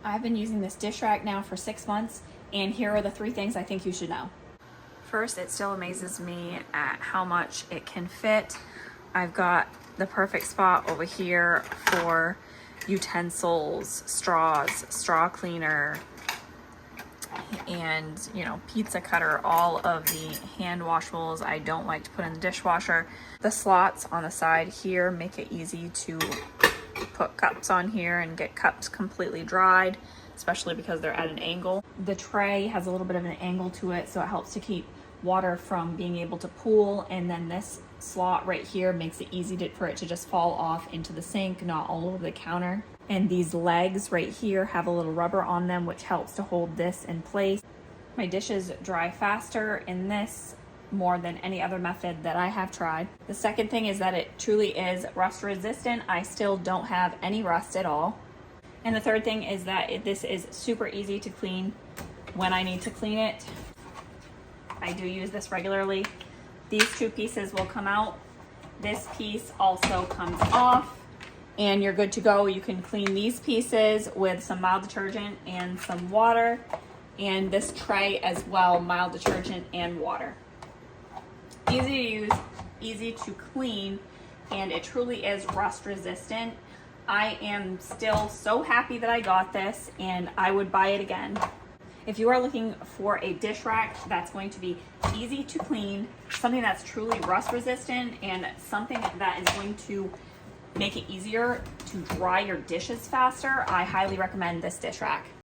I've been using this dish rack now for 6 months, and here are the 3 things I think you should know. First, it still amazes me at how much it can fit. I've got the perfect spot over here for utensils, straws, straw cleaner, and pizza cutter, all of the hand washables I don't like to put in the dishwasher. The slots on the side here make it easy to put cups on here and get cups completely dried, especially because they're at an angle. The tray has a little bit of an angle to it, so it helps to keep water from being able to pool, and then this slot right here makes it easy for it to just fall off into the sink, not all over the counter. And these legs right here have a little rubber on them, which helps to hold this in place. My dishes dry faster in this more than any other method that I have tried. The second thing is that it truly is rust resistant. I still don't have any rust at all. And the third thing is that this is super easy to clean when I need to clean it. I do use this regularly. These 2 pieces will come out. This piece also comes off, and you're good to go. You can clean these pieces with some mild detergent and some water, and this tray as well, mild detergent and water. Easy to use, easy to clean, and it truly is rust resistant. I am still so happy that I got this, and I would buy it again. If you are looking for a dish rack that's going to be easy to clean, something that's truly rust resistant, and something that is going to make it easier to dry your dishes faster, I highly recommend this dish rack.